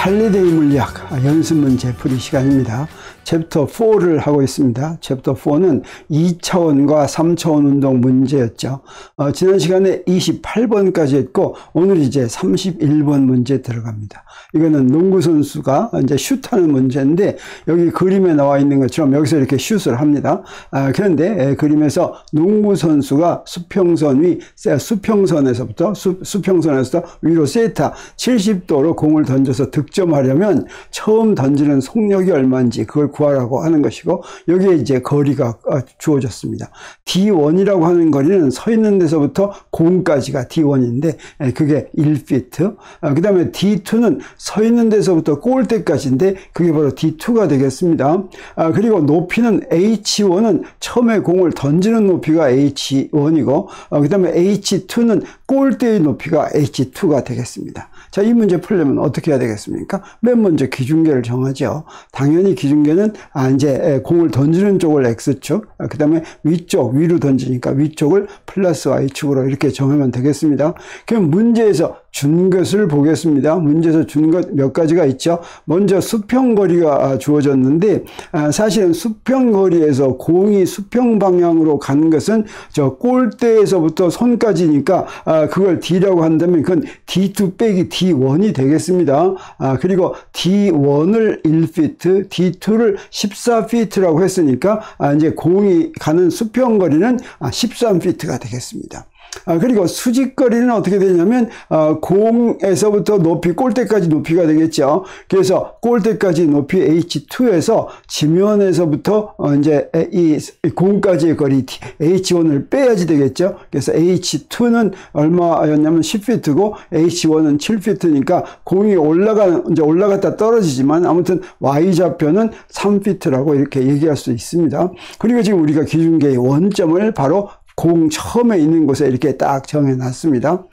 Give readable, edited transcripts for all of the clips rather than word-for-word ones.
할리데이 물리학 연습 문제 풀이 시간입니다. 챕터 4를 하고 있습니다. 챕터 4는 2차원과 3차원 운동 문제였죠. 지난 시간에 28번까지 했고 오늘 이제 31번 문제 들어갑니다. 이거는 농구 선수가 이제 슛하는 문제인데 여기 그림에 나와 있는 것처럼 여기서 이렇게 슛을 합니다. 그런데 그림에서 농구 선수가 수평선에서부터 위로 세타 70도로 공을 던져서 득점하려면 처음 던지는 속력이 얼마인지 그걸 구하라고 하는 것이고 여기에 이제 거리가 주어졌습니다. D1이라고 하는 거리는 서 있는 데서부터 공까지가 D1인데 그게 1피트. 그 다음에 D2는 서 있는 데서부터 골대까지인데 그게 바로 D2가 되겠습니다. 그리고 높이는 H1은 처음에 공을 던지는 높이가 H1이고 그 다음에 H2는 골대의 높이가 H2가 되겠습니다. 자, 이 문제 풀려면 어떻게 해야 되겠습니까? 맨 먼저 기준계를 정하죠. 당연히 기준계는 이제 공을 던지는 쪽을 X축, 그 다음에 위로 던지니까 위쪽을 플러스 Y축으로 이렇게 정하면 되겠습니다. 그럼 문제에서 준 것을 보겠습니다. 문제에서 준 것 몇 가지가 있죠. 먼저 수평거리가 주어졌는데 사실은 수평거리에서 공이 수평 방향으로 가는 것은 저 골대에서부터 손까지니까 그걸 D라고 한다면 그건 D2 빼기 D1이 되겠습니다. 그리고 D1을 1피트, D2를 14피트라고 했으니까 이제 공이 가는 수평거리는 13피트가 되겠습니다. 그리고 수직거리는 어떻게 되냐면 공에서부터 높이 골대까지 높이가 되겠죠. 그래서 골대까지 높이 H2에서 지면에서부터 이제 이 공까지의 거리 H1을 빼야지 되겠죠. 그래서 H2는 얼마였냐면 10피트고 H1은 7피트니까 공이 올라갔다 떨어지지만 아무튼 Y좌표는 3피트라고 이렇게 얘기할 수 있습니다. 그리고 지금 우리가 기준계의 원점을 바로 공 처음에 있는 곳에 이렇게 딱 정해놨습니다.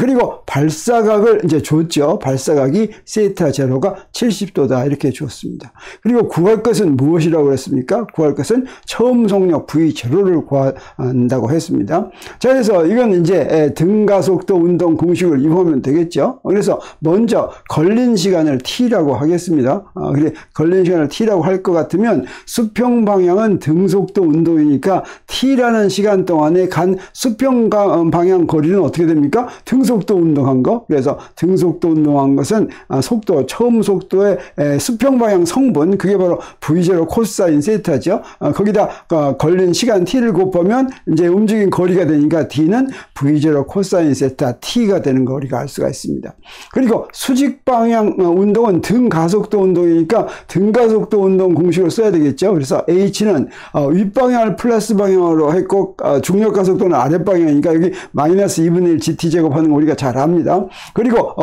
그리고 발사각을 이제 줬죠. 발사각이 세타 제로가 70도다 이렇게 줬습니다. 그리고 구할 것은 무엇이라고 그랬습니까? 구할 것은 처음 속력 V0를 구한다고 했습니다. 자, 그래서 이건 이제 등가속도 운동 공식을 이용하면 되겠죠. 그래서 먼저 걸린 시간을 T라고 하겠습니다. 그래 걸린 시간을 T라고 할 것 같으면 수평 방향은 등속도 운동이니까 T라는 시간 동안 안에 간 수평 방향 거리는 어떻게 됩니까? 등속도 운동한 거. 그래서 등속도 운동한 것은 처음 속도의 수평 방향 성분, 그게 바로 V0 코사인 세타죠. 거기다 걸린 시간 T를 곱하면 이제 움직인 거리가 되니까 D는 V0 코사인 세타 T가 되는 거 우리가 알 수가 있습니다. 그리고 수직 방향 운동은 등가속도 운동이니까 등가속도 운동 공식을 써야 되겠죠. 그래서 H는 윗방향을 플러스 방향으로 했고 중력 가속도는 아랫방향이니까 여기 마이너스 2분의 1 GT 제곱하는 거 우리가 잘 압니다. 그리고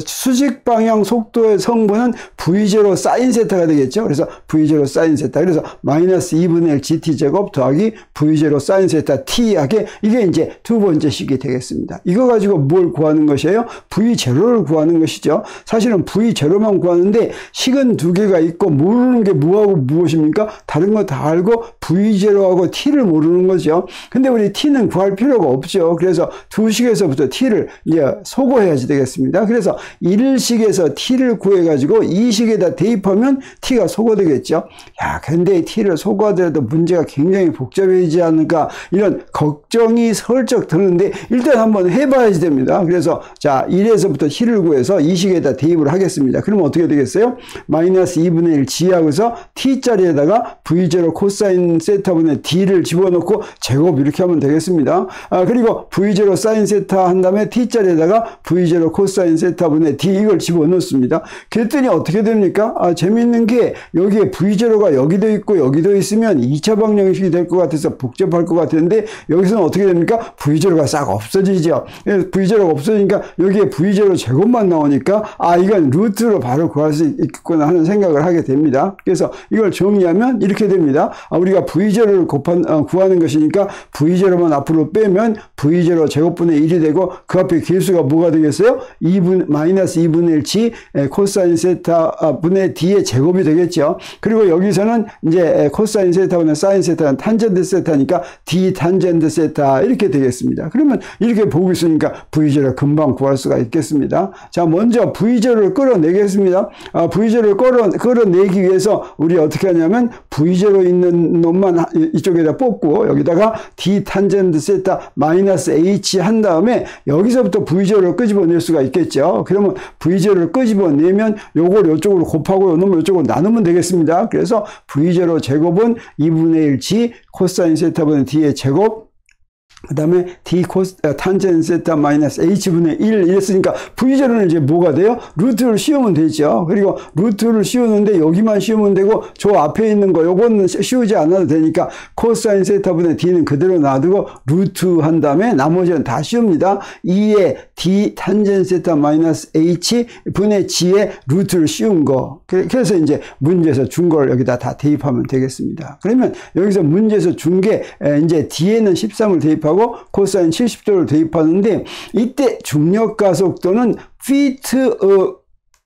수직 방향 속도의 성분은 V0 사인 세타가 되겠죠. 그래서 V0 사인 세타. 그래서 마이너스 2분의 1 GT 제곱 더하기 V0 사인 세타 T하게 이게 이제 두 번째 식이 되겠습니다. 이거 가지고 뭘 구하는 것이에요? V0를 구하는 것이죠. 사실은 V0만 구하는데 식은 두 개가 있고 모르는 게 뭐하고 무엇입니까? 다른 거 다 알고 V0하고 T를 모르는 거죠. 근데 우리 T는 구할 필요가 없죠. 그래서 두 식에서부터 T를 이제 소거해야지 되겠습니다. 그래서 1식에서 T를 구해가지고 2식에다 대입하면 T가 소거되겠죠. 야, 근데 T를 소거하더라도 문제가 굉장히 복잡해지지 않을까 이런 걱정이 슬쩍 드는데 일단 한번 해봐야지 됩니다. 그래서 자, 1에서부터 T를 구해서 2식에다 대입을 하겠습니다. 그러면 어떻게 되겠어요? 마이너스 2분의 1 G하고서 T자리에다가 V0 코사인 세타분의 D를 집어넣고 제곱 이렇게 하면 되겠습니다. 그리고 V0 사인 세타 한 다음에 T자리에다가 V0 코사인 세타분의 D 이걸 집어넣습니다. 그랬더니 어떻게 됩니까? 재밌는 게 여기에 V0가 여기도 있고 여기도 있으면 2차 방정식이 될 것 같아서 복잡할 것 같은데 여기서는 어떻게 됩니까? V0가 싹 없어지죠. V0가 없어지니까 여기에 V0 제곱만 나오니까 이건 루트로 바로 구할 수 있겠구나 하는 생각을 하게 됩니다. 그래서 이걸 정리하면 이렇게 됩니다. 우리가 V0를 구하는 것이니까 V0만 앞으로 빼면 V0 제곱분의 1이 되고 그 앞에 개수가 뭐가 되겠어요? 마이너스 2분의 1 G 코사인 세타 분의 D의 제곱이 되겠죠. 그리고 여기서는 이제 코사인 세타 분의 사인 세타는 탄젠트 세타니까 D 탄젠트 세타 이렇게 되겠습니다. 그러면 이렇게 보고 있으니까 V0를 금방 구할 수가 있겠습니다. 자, 먼저 V0를 끌어내겠습니다. V0를 끌어내기 위해서 우리 어떻게 하냐면 V0 있는 놈만 이쪽에다 뽑고 여기다가 D 탄젠트 세타 마이너스 H 한 다음에 여기서부터 V0를 끄집어낼 수가 있겠죠. 그러면 V0를 끄집어내면 요걸 이쪽으로 곱하고 요 놈을 이쪽으로 나누면 되겠습니다. 그래서 V0 제곱은 2분의 1 G 코사인 세타분의 D의 제곱 그 다음에 D 탄젠트 세타 마이너스 H분의 1 이랬으니까 V0는 이제 뭐가 돼요? 루트를 씌우면 되죠. 그리고 루트를 씌우는데 여기만 씌우면 되고 저 앞에 있는 거 요거는 씌우지 않아도 되니까 코사인 세타분의 D는 그대로 놔두고 루트 한 다음에 나머지는 다 씌웁니다. 2의 D 탄젠트 세타 마이너스 H분의 G의 루트를 씌운 거. 그래서 이제 문제에서 준 걸 여기다 다 대입하면 되겠습니다. 그러면 여기서 문제에서 준 게 이제 D에는 13을 대입하고 코사인 70도를 대입하는데 이때 중력가속도는 피트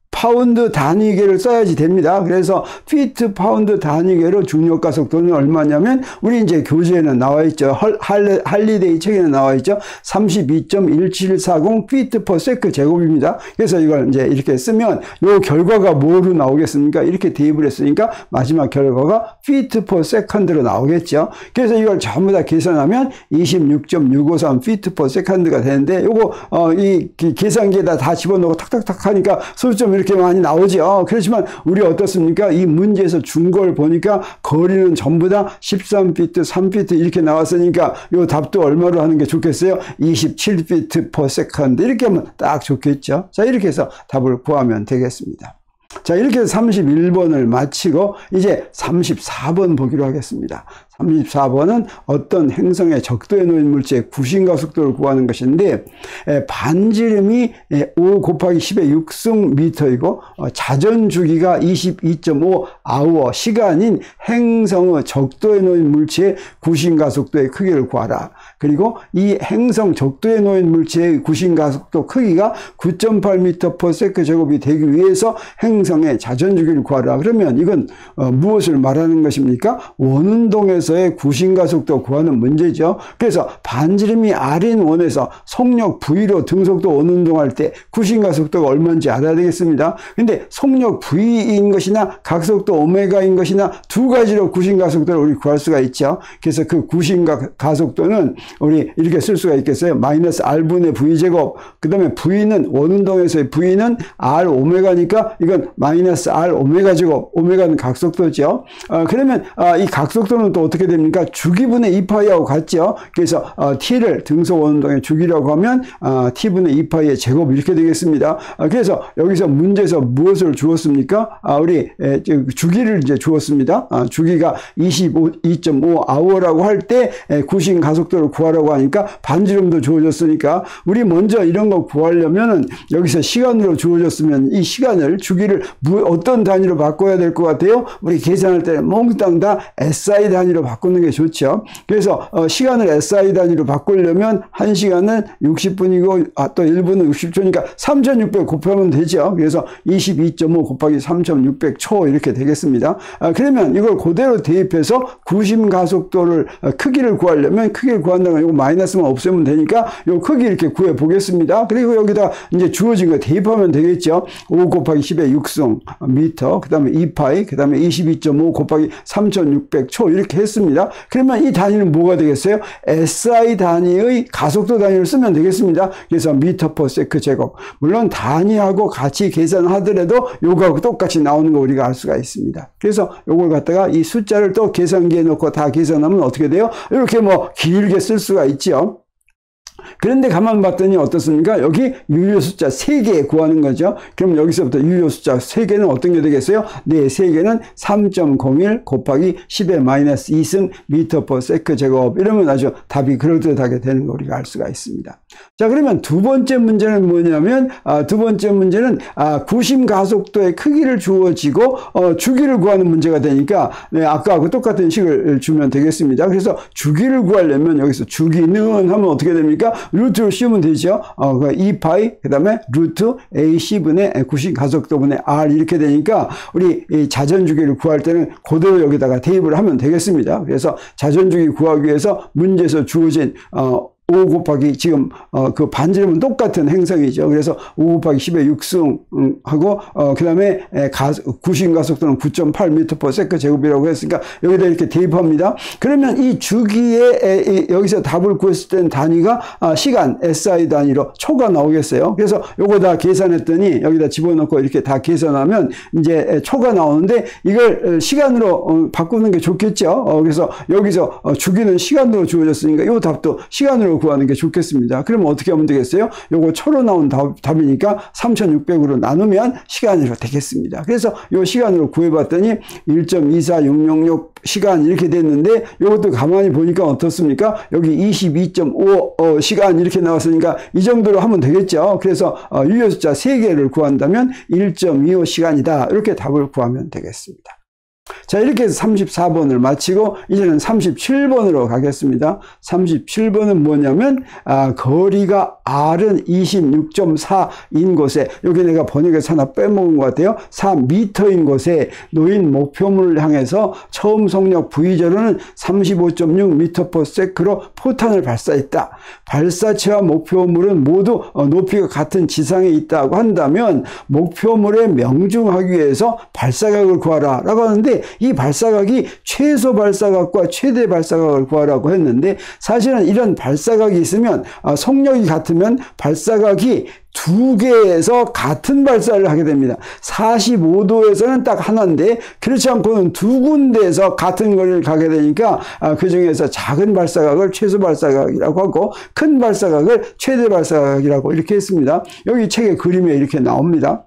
파운드 단위계를 써야지 됩니다. 그래서 피트 파운드 단위계로 중력가속도는 얼마냐면 우리 이제 교재에는 나와 있죠. 할리데이 책에는 나와 있죠. 32.1740 피트 퍼 세크 제곱입니다. 그래서 이걸 이제 이렇게 쓰면 요 결과가 뭐로 나오겠습니까? 이렇게 대입을 했으니까 마지막 결과가 피트 퍼 세컨드로 나오겠죠. 그래서 이걸 전부 다 계산하면 26.653 피트 퍼 세컨드가 되는데 요거 이 계산기에다 다 집어넣고 탁탁탁 하니까 소수점 이렇게 많이 나오죠. 그렇지만 우리 어떻습니까? 이 문제에서 준 걸 보니까 거리는 전부 다 13피트, 3피트 이렇게 나왔으니까 이 답도 얼마로 하는 게 좋겠어요? 27피트 per second 이렇게 하면 딱 좋겠죠. 자, 이렇게 해서 답을 구하면 되겠습니다. 자, 이렇게 해서 31번을 마치고 이제 34번 보기로 하겠습니다. 34번은 어떤 행성의 적도에 놓인 물체의 구신가속도를 구하는 것인데 반지름이 5 곱하기 10의 6승 미터이고 자전주기가 22.5 아우어 시간인 행성의 적도에 놓인 물체의 구신가속도의 크기를 구하라. 그리고 이 행성 적도에 놓인 물체의 구신가속도 크기가 9.8m per second 제곱이 되기 위해서 행성의 자전주기를 구하라. 그러면 이건 무엇을 말하는 것입니까? 원운동에서의 구신가속도 구하는 문제죠. 그래서 반지름이 R인 원에서 속력 V로 등속도 원운동할 때 구신가속도가 얼마인지 알아야 되겠습니다. 근데 속력 V인 것이나 각속도 오메가인 것이나 두 가지로 구신가속도를 우리 구할 수가 있죠. 그래서 그 구신가속도는 우리 이렇게 쓸 수가 있겠어요. 마이너스 R분의 V제곱. 그 다음에 V는 원운동에서의 V는 R 오메가니까 이건 마이너스 R 오메가 제곱. 오메가는 각속도죠. 그러면 이 각속도는 또 어떻게 됩니까? 주기분의 2파이하고 같죠. 그래서 T를 등속 원운동의 주기라고 하면 T분의 2파이의 제곱 이렇게 되겠습니다. 그래서 여기서 문제에서 무엇을 주었습니까? 우리 주기를 이제 주었습니다. 주기가 22.5 아워라고 할 때 구신 가속도를 구하라고 하니까 반지름도 주어졌으니까 우리 먼저 이런 거 구하려면은 여기서 시간으로 주어졌으면 이 시간을 주기를 어떤 단위로 바꿔야 될 것 같아요? 우리 계산할 때 몽땅 다 SI 단위로 바꾸는 게 좋죠. 그래서 시간을 SI 단위로 바꾸려면 1시간은 60분이고 또 1분은 60초니까 3600 곱하면 되죠. 그래서 22.5 곱하기 3600초 이렇게 되겠습니다. 그러면 이걸 그대로 대입해서 구심 가속도를 크기를 구하려면 크기를 구한다면 이거 마이너스만 없애면 되니까 이 크기 이렇게 구해 보겠습니다. 그리고 여기다 이제 주어진 거 대입하면 되겠죠. 5 곱하기 10의 6승 미터, 그 다음에 2파이, 그 다음에 22.5 곱하기 3600초 이렇게 했습니다. 그러면 이 단위는 뭐가 되겠어요? SI 단위의 가속도 단위를 쓰면 되겠습니다. 그래서 미터 퍼 세크 제곱. 물론 단위하고 같이 계산하더라도 요거하고 똑같이 나오는 거 우리가 알 수가 있습니다. 그래서 요걸 갖다가 이 숫자를 또 계산기에 넣고 다 계산하면 어떻게 돼요? 이렇게 뭐 길게 쓸 수가 있죠. 그런데 가만 봤더니 어떻습니까? 여기 유효 숫자 3개 구하는 거죠. 그럼 여기서부터 유효 숫자 3개는 어떤 게 되겠어요? 네, 3개는 3.01 곱하기 10의 마이너스 2승 미터 퍼 세크 제곱. 이러면 아주 답이 그럴듯하게 되는 거 우리가 알 수가 있습니다. 자, 그러면 두 번째 문제는 뭐냐면, 두 번째 문제는, 구심 가속도의 크기를 주어지고, 주기를 구하는 문제가 되니까, 네, 아까하고 똑같은 식을 주면 되겠습니다. 그래서 주기를 구하려면 여기서 주기는 하면 어떻게 됩니까? 루트를 씌우면 되죠. 2파이, 그 다음에 루트 AC분의 구심 가속도분의 R 이렇게 되니까, 우리 이 자전주기를 구할 때는 그대로 여기다가 대입을 하면 되겠습니다. 그래서 자전주기 구하기 위해서 문제에서 주어진, 5 곱하기 지금 그 반지름은 똑같은 행성이죠. 그래서 5 곱하기 10의 6승하고 그 다음에 구심 가속도는 9.8m/s 제곱이라고 했으니까 여기다 이렇게 대입합니다. 그러면 이 주기에 여기서 답을 구했을 때는 단위가 시간 SI 단위로 초가 나오겠어요. 그래서 요거 다 계산했더니 여기다 집어넣고 이렇게 다 계산하면 이제 초가 나오는데 이걸 시간으로 바꾸는 게 좋겠죠. 그래서 여기서 주기는 시간으로 주어졌으니까 이 답도 시간으로 구하는 게 좋겠습니다. 그러면 어떻게 하면 되겠어요? 요거 초로 나온 답이니까 3600으로 나누면 시간으로 되겠습니다. 그래서 요 시간으로 구해봤더니 1.24666 시간 이렇게 됐는데 이것도 가만히 보니까 어떻습니까? 여기 22.5 시간 이렇게 나왔으니까 이 정도로 하면 되겠죠. 그래서 유효 숫자 3개를 구한다면 1.25 시간이다. 이렇게 답을 구하면 되겠습니다. 자, 이렇게 해서 34번을 마치고 이제는 37번으로 가겠습니다. 37번은 뭐냐면 거리가 R은 26.4인 곳에, 여기 내가 번역에서 하나 빼먹은 것 같아요. 4m인 곳에 놓인 목표물을 향해서 처음 속력 V제로는 35.6m/s로 포탄을 발사했다. 발사체와 목표물은 모두 높이가 같은 지상에 있다고 한다면 목표물에 명중하기 위해서 발사각을 구하라 라고 하는데, 이 발사각이 최소 발사각과 최대 발사각을 구하라고 했는데, 사실은 이런 발사각이 있으면 속력이 같으면 발사각이 두 개에서 같은 발사를 하게 됩니다. 45도에서는 딱 하나인데 그렇지 않고는 두 군데에서 같은 거리를 가게 되니까 그 중에서 작은 발사각을 최소 발사각이라고 하고 큰 발사각을 최대 발사각이라고 이렇게 했습니다. 여기 책의 그림에 이렇게 나옵니다.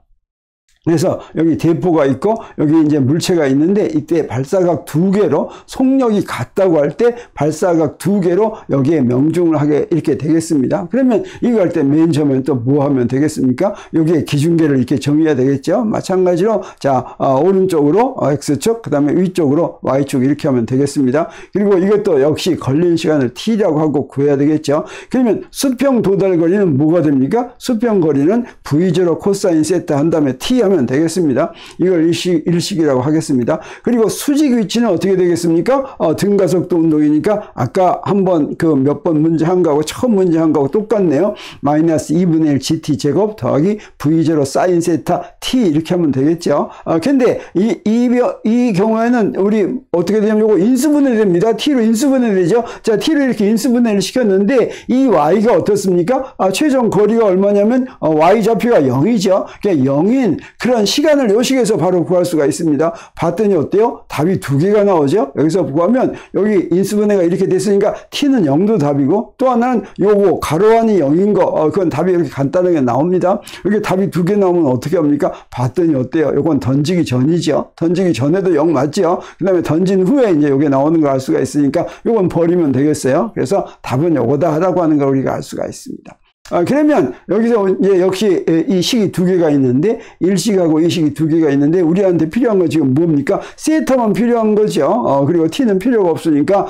그래서 여기 대포가 있고 여기 이제 물체가 있는데, 이때 발사각 2개로 속력이 같다고 할 때 발사각 2개로 여기에 명중을 하게 이렇게 되겠습니다. 그러면 이거 할 때 맨 처음엔 또 뭐 하면 되겠습니까? 여기에 기준계를 이렇게 정해야 되겠죠. 마찬가지로 자, 오른쪽으로 X축, 그 다음에 위쪽으로 Y축 이렇게 하면 되겠습니다. 그리고 이것도 역시 걸린 시간을 T라고 하고 구해야 되겠죠. 그러면 수평 도달 거리는 뭐가 됩니까? 수평 거리는 V0 코사인 세타 한 다음에 T 하면 되겠습니다. 이걸 일식이라고 하겠습니다. 그리고 수직 위치는 어떻게 되겠습니까? 등가속도 운동이니까 아까 한번 그 몇 번 문제 한 거하고 처음 문제 한 거하고 똑같네요. 마이너스 2분의 1 GT 제곱 더하기 V0 사인 세타 T 이렇게 하면 되겠죠. 근데 이 경우에는 우리 어떻게 되냐면 요거 인수분해 됩니다. T로 인수분해 되죠. 자, T로 이렇게 인수분해를 시켰는데 이 Y가 어떻습니까? 최종 거리가 얼마냐면 Y 좌표가 0이죠. 그러니까 0인 그런 시간을 요 식에서 바로 구할 수가 있습니다. 봤더니 어때요? 답이 2개가 나오죠. 여기서 구하면 여기 인수분해가 이렇게 됐으니까 T는 0도 답이고, 또 하나는 요거 가로안이 0인 거 그건 답이 이렇게 간단하게 나옵니다. 이렇게 답이 2개 나오면 어떻게 합니까? 봤더니 어때요? 요건 던지기 전이죠. 던지기 전에도 0 맞죠? 그 다음에 던진 후에 이제 요게 나오는 걸 알 수가 있으니까 요건 버리면 되겠어요. 그래서 답은 요거다 라고 하는 걸 우리가 알 수가 있습니다. 그러면 여기서 이제 역시 이 식이 2개가 있는데, 일식하고 이식이 2개가 있는데 우리한테 필요한 건 지금 뭡니까? 세타만 필요한 거죠. 그리고 t는 필요가 없으니까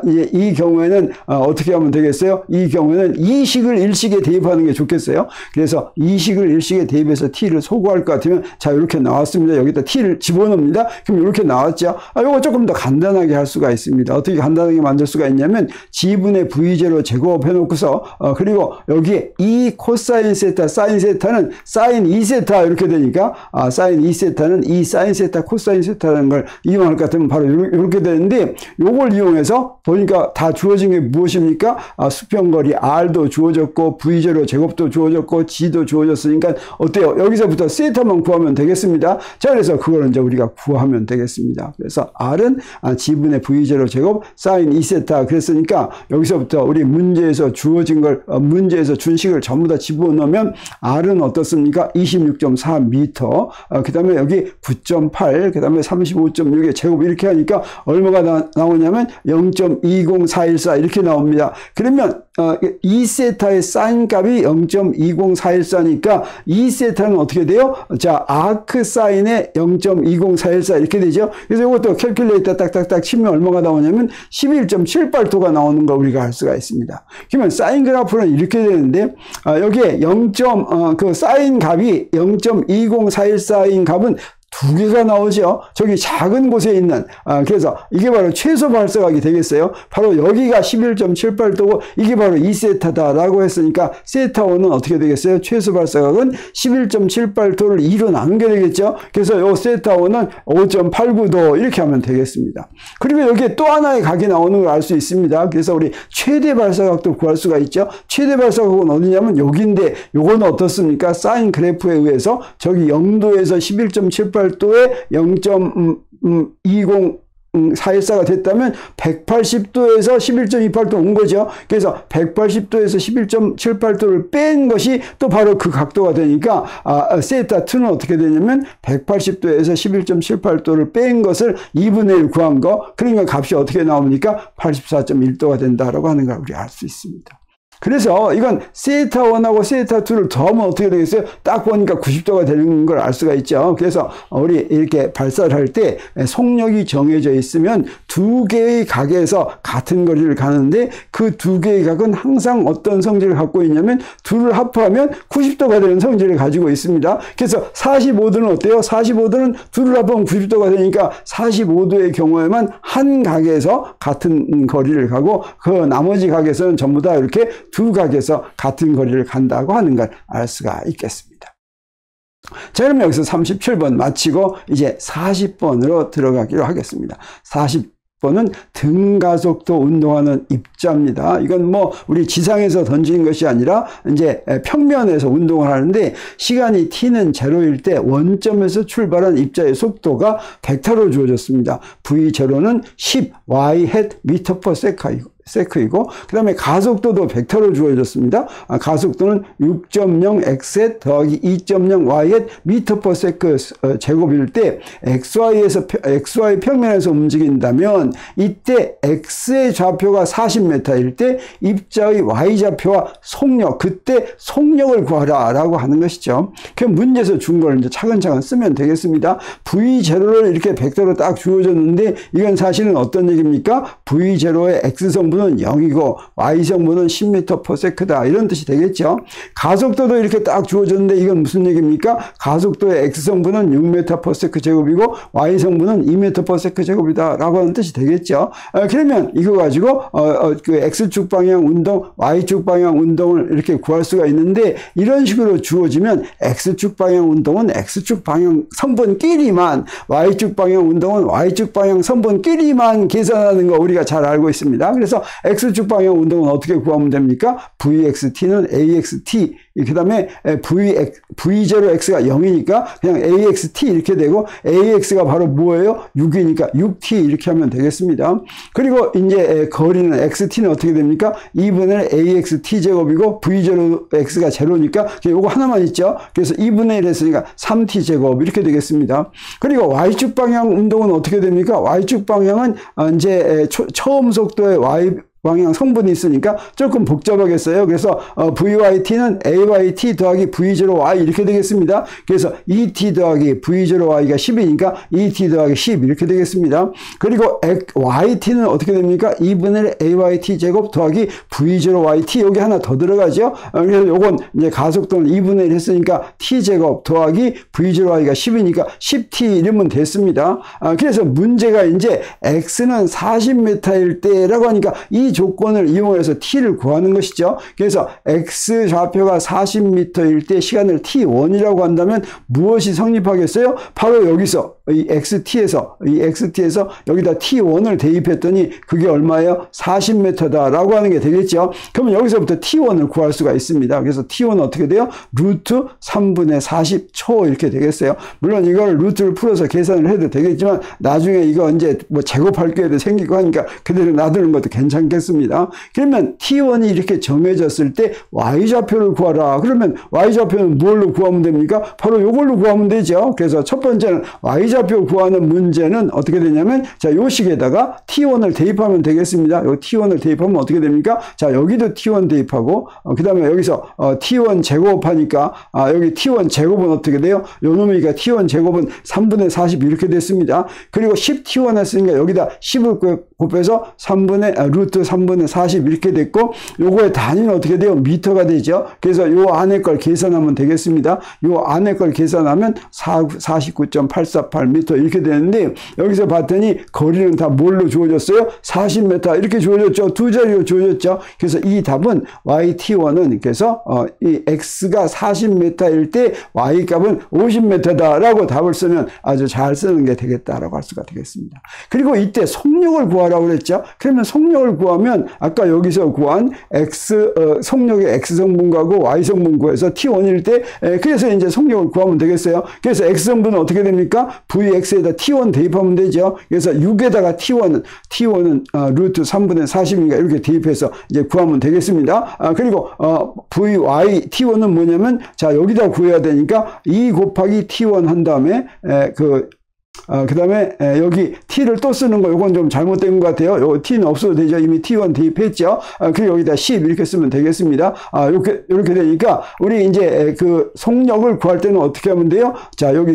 이제 이 경우에는 어떻게 하면 되겠어요? 이 경우에는 이식을 일식에 대입하는 게 좋겠어요. 그래서 이식을 일식에 대입해서 t를 소구할 것 같으면 자, 이렇게 나왔습니다. 여기다 t를 집어넣습니다. 그럼 이렇게 나왔죠. 이거 조금 더 간단하게 할 수가 있습니다. 어떻게 간단하게 만들 수가 있냐면 G분의 V0 제곱해 놓고서 그리고 여기에 이 코사인 세타, 사인 세타는 사인 2세타 이렇게 되니까 사인 2세타는 이 사인 세타, 코사인 세타라는 걸 이용할 것 같으면 바로 이렇게 되는데, 요걸 이용해서 보니까 다 주어진 게 무엇입니까? 수평거리 R도 주어졌고 V0 제곱도 주어졌고 G도 주어졌으니까 어때요? 여기서부터 세타만 구하면 되겠습니다. 자, 그래서 그걸 이제 우리가 구하면 되겠습니다. 그래서 R은 G분의 V0 제곱 사인 2세타 그랬으니까 여기서부터 우리 문제에서 주어진 걸 문제에서 준 식을 전부 다 집어넣으면 R은 어떻습니까? 26.4m, 그 다음에 여기 9.8, 그 다음에 35.6의 제곱 이렇게 하니까 얼마가 나오냐면 0.20414 이렇게 나옵니다. 그러면 2세타의 사인 값이 0.20414니까 2세타는 어떻게 돼요? 자, 아크 사인의 0.20414 이렇게 되죠. 그래서 이것도 캘큘레이터 딱딱딱 치면 얼마가 나오냐면 11.78도가 나오는 걸 우리가 알 수가 있습니다. 그러면 사인 그래프는 이렇게 되는데 여기에 그 사인 값이 0.20414인 값은 두 개가 나오죠. 저기 작은 곳에 있는 그래서 이게 바로 최소 발사각이 되겠어요. 바로 여기가 11.78도고 이게 바로 2세타다라고 했으니까 세타1은 어떻게 되겠어요? 최소 발사각은 11.78도를 2로 나누게 되겠죠. 그래서 요 세타1은 5.89도 이렇게 하면 되겠습니다. 그리고 여기에 또 하나의 각이 나오는 걸 알 수 있습니다. 그래서 우리 최대 발사각도 구할 수가 있죠. 최대 발사각은 어디냐면 여기인데 요거는 어떻습니까? 사인 그래프에 의해서 저기 0도에서 11.78도에 0.20414가 됐다면 180도에서 11.28도 온 거죠. 그래서 180도에서 11.78도를 뺀 것이 또 바로 그 각도가 되니까 세타2는 어떻게 되냐면 180도에서 11.78도를 뺀 것을 2분의 1 구한 거. 그러니까 값이 어떻게 나옵니까? 84.1도가 된다라고 하는 걸 우리 알 수 있습니다. 그래서 이건 세타1하고 세타2를 더하면 어떻게 되겠어요? 딱 보니까 90도가 되는 걸 알 수가 있죠. 그래서 우리 이렇게 발사를 할 때 속력이 정해져 있으면 두 개의 각에서 같은 거리를 가는데 그 두 개의 각은 항상 어떤 성질을 갖고 있냐면 둘을 합하면 90도가 되는 성질을 가지고 있습니다. 그래서 45도는 어때요? 45도는 둘을 합하면 90도가 되니까 45도의 경우에만 한 각에서 같은 거리를 가고 그 나머지 각에서는 전부 다 이렇게 두 각에서 같은 거리를 간다고 하는 걸 알 수가 있겠습니다. 자, 그럼 여기서 37번 마치고 이제 40번으로 들어가기로 하겠습니다. 40번은 등가속도 운동하는 입자입니다. 이건 뭐 우리 지상에서 던지는 것이 아니라 이제 평면에서 운동을 하는데 시간이 t는 0일 때 원점에서 출발한 입자의 속도가 벡터로 주어졌습니다. v0는 10 y 햇 미터 퍼 세크이고 그 다음에 가속도도 벡터로 주어졌습니다. 가속도는 6.0 x 더하기 2.0 y 미터 퍼 세크 제곱일 때 xy 평면에서 움직인다면 이때 x의 좌표가 40m일 때 입자의 y좌표와 속력, 그때 속력을 구하라 라고 하는 것이죠. 그 문제에서 준 걸 이제 차근차근 쓰면 되겠습니다. v0를 이렇게 벡터로 딱 주어졌는데 이건 사실은 어떤 얘기입니까? v0의 x성분은 0이고 y성분은 10m/s다 이런 뜻이 되겠죠. 가속도도 이렇게 딱 주어졌는데 이건 무슨 얘기입니까? 가속도의 x성분은 6m/s 제곱이고 y성분은 2m/s 제곱이다 라고 하는 뜻이 되겠죠. 그러면 이거 가지고 그 x축 방향 운동, y축 방향 운동을 이렇게 구할 수가 있는데 이런 식으로 주어지면 x축 방향 운동은 x축 방향 성분끼리만, y축 방향 운동은 y축 방향 성분끼리만 계산하는 거 우리가 잘 알고 있습니다. 그래서 x축 방향 운동은 어떻게 구하면 됩니까? vxt는 axt, 그 다음에 v0x가 0이니까 그냥 axt 이렇게 되고 ax가 바로 뭐예요? 6이니까 6t 이렇게 하면 되겠습니다. 그리고 이제 거리는 xt는 어떻게 됩니까? 2분의 axt 제곱이고 v0x가 0니까 요거 하나만 있죠. 그래서 2분의 1 했으니까 3t 제곱 이렇게 되겠습니다. 그리고 y축 방향 운동은 어떻게 됩니까? y축 방향은 이제 처음 속도의 y 방향 성분이 있으니까 조금 복잡하겠어요. 그래서 vyt는 ayt 더하기 v0y 이렇게 되겠습니다. 그래서 2t 더하기 v0y가 10이니까 2t 더하기 10 이렇게 되겠습니다. 그리고 yt는 어떻게 됩니까? 2분의 ayt 제곱 더하기 v0yt 여기 하나 더 들어가죠. 그래서 요건 이제 가속도는 2분의 1 했으니까 t 제곱 더하기 v0y가 10이니까 10t 이러면 됐습니다. 그래서 문제가 이제 x는 40m일 때라고 하니까 이 조건을 이용해서 t를 구하는 것이죠. 그래서 x 좌표가 40m일 때 시간을 t1이라고 한다면 무엇이 성립하겠어요? 바로 여기서 이 xt에서 여기다 t1을 대입했더니 그게 얼마예요? 40m다라고 하는 게 되겠죠. 그러면 여기서부터 t1을 구할 수가 있습니다. 그래서 t1은 어떻게 돼요? 루트 3분의 40초 이렇게 되겠어요. 물론 이걸 루트를 풀어서 계산을 해도 되겠지만 나중에 이거 이제 뭐 제곱할 기회도 생기고 하니까 그대로 놔두는 것도 괜찮겠어요. 되겠습니다. 그러면 T1이 이렇게 정해졌을 때 Y좌표를 구하라. 그러면 Y좌표는 뭘로 구하면 됩니까? 바로 이걸로 구하면 되죠. 그래서 첫 번째는 Y좌표 구하는 문제는 어떻게 되냐면, 자, 요 식에다가 T1을 대입하면 되겠습니다. 요 T1을 대입하면 어떻게 됩니까? 자, 여기도 T1 대입하고, 그 다음에 여기서 T1 제곱하니까, 여기 T1 제곱은 어떻게 돼요? 요 놈이니까 T1 제곱은 3분의 40 이렇게 됐습니다. 그리고 10T1 했으니까 여기다 10을 곱해서 루트 3분의 40 이렇게 됐고, 요거의 단위는 어떻게 돼요? 미터가 되죠. 그래서 요 안에 걸 계산하면 되겠습니다. 요 안에 걸 계산하면 49.848m 이렇게 되는데, 여기서 봤더니 거리는 다 뭘로 주어졌어요? 40m 이렇게 주어졌죠. 두 자리로 주어졌죠. 그래서 이 답은 YT1은 그래서 이 X가 40m일 때 Y 값은 50m다라고 답을 쓰면 아주 잘 쓰는 게 되겠다라고 할 수가 되겠습니다. 그리고 이때 속력을 구하라고 그랬죠. 그러면 속력을 구하면 아까 여기서 구한 속력의 X성분 구하고 Y성분 구해서 T1일 때, 그래서 이제 속력을 구하면 되겠어요. 그래서 X성분은 어떻게 됩니까? VX에다 T1 대입하면 되죠. 그래서 6에다가 T1은 루트 3분의 40이니까 이렇게 대입해서 이제 구하면 되겠습니다. 그리고 VY T1은 뭐냐면, 자, 여기다 구해야 되니까 2 곱하기 T1 한 다음에 그 다음에 여기 t를 또 쓰는 거 요건 좀 잘못된 것 같아요. 요 t는 없어도 되죠. 이미 t1 대입했죠. 그리고 여기다 10 이렇게 쓰면 되겠습니다. 이렇게 되니까 우리 이제 그 속력을 구할 때는 어떻게 하면 돼요? 자, 여기는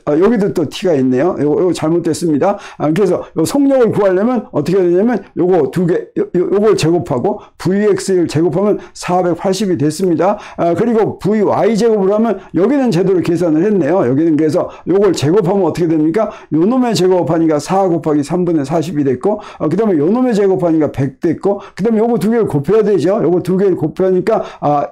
여기도 또 t가 있네요. 요거 잘못됐습니다. 그래서 요 속력을 구하려면 어떻게 해야 되냐면 요거 두 개, 요걸 제곱하고 vx를 제곱하면 480이 됐습니다. 그리고 vy 제곱을 하면 여기는 제대로 계산을 했네요. 여기는 그래서 요걸 제곱하면 어떻게 됩니까? 요 놈의 제곱하니까 4 곱하기 3분의 40이 됐고, 그 다음에 요 놈의 제곱하니까 100 됐고, 그 다음에 요거 두 개를 곱해야 되죠. 요거 두 개를 곱하니까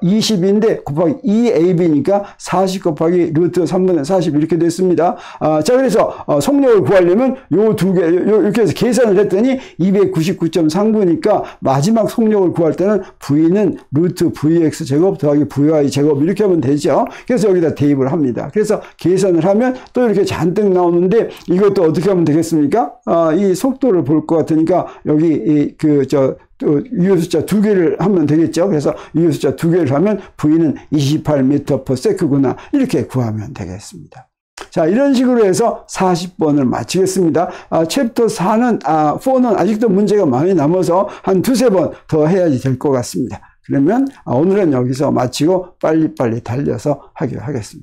20인데 곱하기 2ab니까 40 곱하기 루트 3분의 40 이렇게 됐습니다. 자, 그래서 속력을 구하려면 요 두 개 이렇게 해서 계산을 했더니 299.39니까 마지막 속력을 구할 때는 v는 루트 vx 제곱 더하기 vy 제곱 이렇게 하면 되죠. 그래서 여기다 대입을 합니다. 그래서 계산을 하면 또 이렇게 잔뜩 나오는데, 이것도 어떻게 하면 되겠습니까? 이 속도를 볼 것 같으니까 여기 유효숫자 두 개를 하면 되겠죠. 그래서 유효숫자 두 개를 하면 V는 28m/s구나 이렇게 구하면 되겠습니다. 자, 이런 식으로 해서 40번을 마치겠습니다. 챕터 4는 아직도 문제가 많이 남아서 한 두세 번 더 해야지 될 것 같습니다. 그러면 오늘은 여기서 마치고 빨리빨리 달려서 하기로 하겠습니다.